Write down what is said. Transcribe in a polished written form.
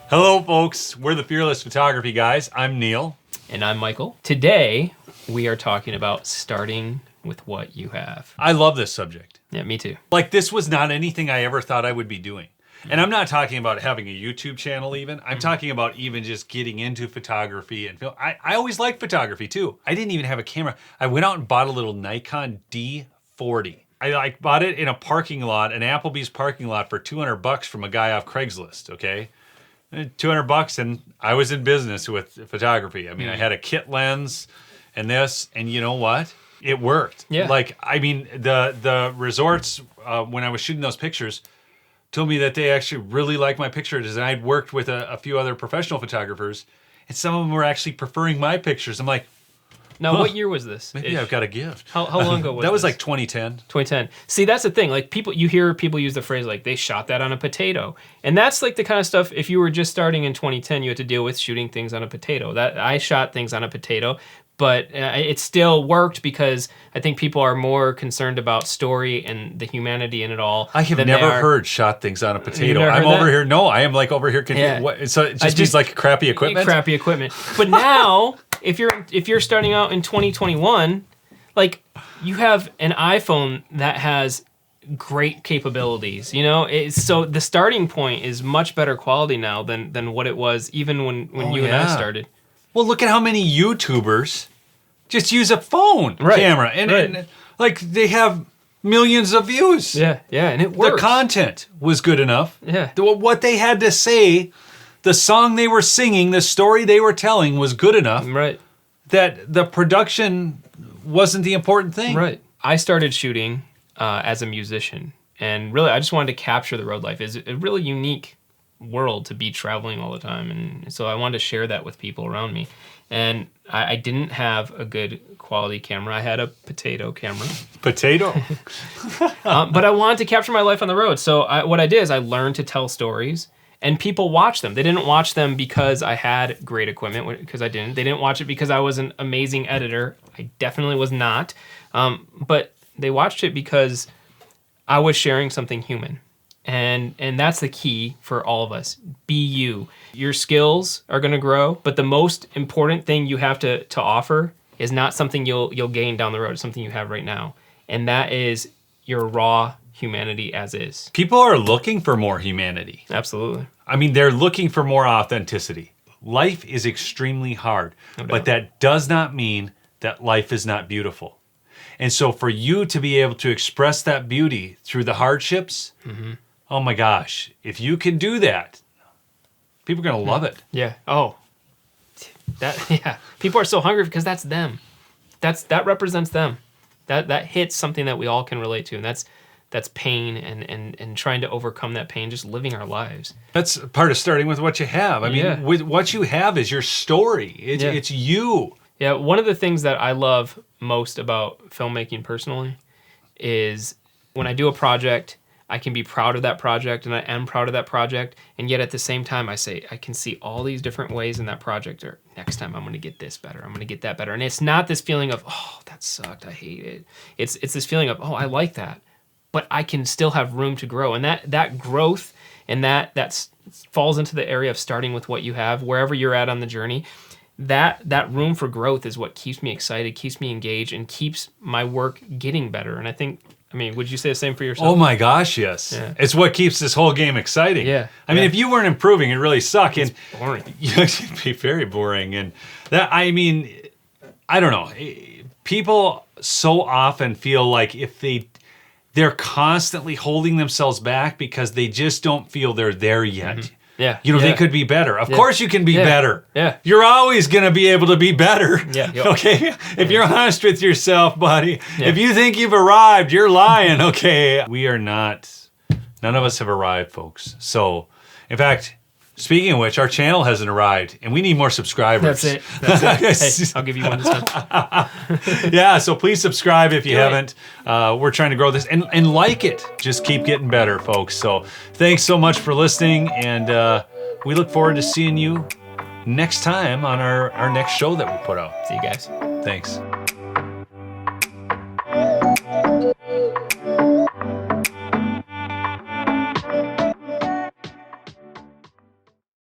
Hello, folks. We're the Fearless Photography guys. I'm Neil. And I'm Michael. Today, we are talking about starting with what you have. I love this subject. Yeah, me too. Like, this was not anything I ever thought I would be doing. And I'm not talking about having a YouTube channel even. I'm talking about even just getting into photography and film. I always liked photography too. I didn't even have a camera. I went out and bought a little Nikon D40. I bought it in a parking lot, an Applebee's parking lot for $200 from a guy off Craigslist, okay? $200 and I was in business with photography. I mean, I had a kit lens and this, and you know what? It worked. Yeah. Like, I mean, the resorts, when I was shooting those pictures, told me that they actually really liked my pictures, and I'd worked with a few other professional photographers, and some of them were actually preferring my pictures. I'm like, now, what year was this? Maybe I've got a gift. How long ago was that? Was this? like 2010. 2010. See, that's the thing. Like, you hear people use the phrase like they shot that on a potato, and that's like the kind of stuff. If you were just starting in 2010, you had to deal with shooting things on a potato. That I shot things on a potato, but it still worked because I think people are more concerned about story and the humanity in it all. I have never heard shot things on a potato. I'm over here. No, I am like over here. Yeah. What, so it just means like crappy equipment. Crappy equipment. But now, if you're starting out in 2021, like you have an iPhone that has great capabilities. You know, so the starting point is much better quality now than what it was even when you and I started. Well, look at how many YouTubers just use a phone camera. And like they have millions of views. Yeah, and it works. The content was good enough. Yeah. What they had to say, the song they were singing, the story they were telling was good enough. Right. That the production wasn't the important thing. Right. I started shooting as a musician. And really, I just wanted to capture the road life. It's a really unique world to be traveling all the time, and so I wanted to share that with people around me. And I didn't have a good quality camera. I had a potato camera. Potato. But I wanted to capture my life on the road. So what I did is I learned to tell stories, and people watched them. They didn't watch them because I had great equipment, because I didn't. They didn't watch it because I was an amazing editor. I definitely was not. But they watched it because I was sharing something human. And that's the key for all of us. Be you. Your skills are going to grow, but the most important thing you have to offer is not something you'll gain down the road. It's something you have right now, and that is your raw humanity as is. People are looking for more humanity. Absolutely. I mean, they're looking for more authenticity. Life is extremely hard, but that does not mean that life is not beautiful. And so for you to be able to express that beauty through the hardships, oh my gosh, if you can do that, people are going to love it. Yeah. Oh, yeah. People are so hungry because that's them. That represents them. That hits something that we all can relate to, and that's pain and trying to overcome that pain, just living our lives. That's part of starting with what you have. I mean, with what you have is your story. It's you. Yeah. One of the things that I love most about filmmaking personally is when I do a project, I can be proud of that project, and I am proud of that project, and yet at the same time I say, I can see all these different ways in that project, or next time I'm going to get this better, I'm going to get that better. And it's not this feeling of, oh, that sucked, I hate it. It's this feeling of, oh, I like that, but I can still have room to grow. And that growth, and that falls into the area of starting with what you have, wherever you're at on the journey. That room for growth is what keeps me excited, keeps me engaged, and keeps my work getting better. And I mean, would you say the same for yourself? Oh my gosh, yes. Yeah. It's what keeps this whole game exciting. Yeah. I mean, if you weren't improving, it really sucked. It's boring. It'd be very boring. And that, I mean, I don't know. People so often feel like if they're constantly holding themselves back because they just don't feel they're there yet. Yeah. You know, they could be better. Of course you can be better. Yeah. You're always going to be able to be better. Yeah. Okay? If you're honest with yourself, buddy, if you think you've arrived, you're lying. Okay? We are not. None of us have arrived, folks. So, in fact, speaking of which, our channel hasn't arrived, and we need more subscribers. That's it. Hey, I'll give you one this time. Yeah, so please subscribe if you haven't. We're trying to grow this, and like it. Just keep getting better, folks. So thanks so much for listening, and we look forward to seeing you next time on our next show that we put out. See you guys. Thanks.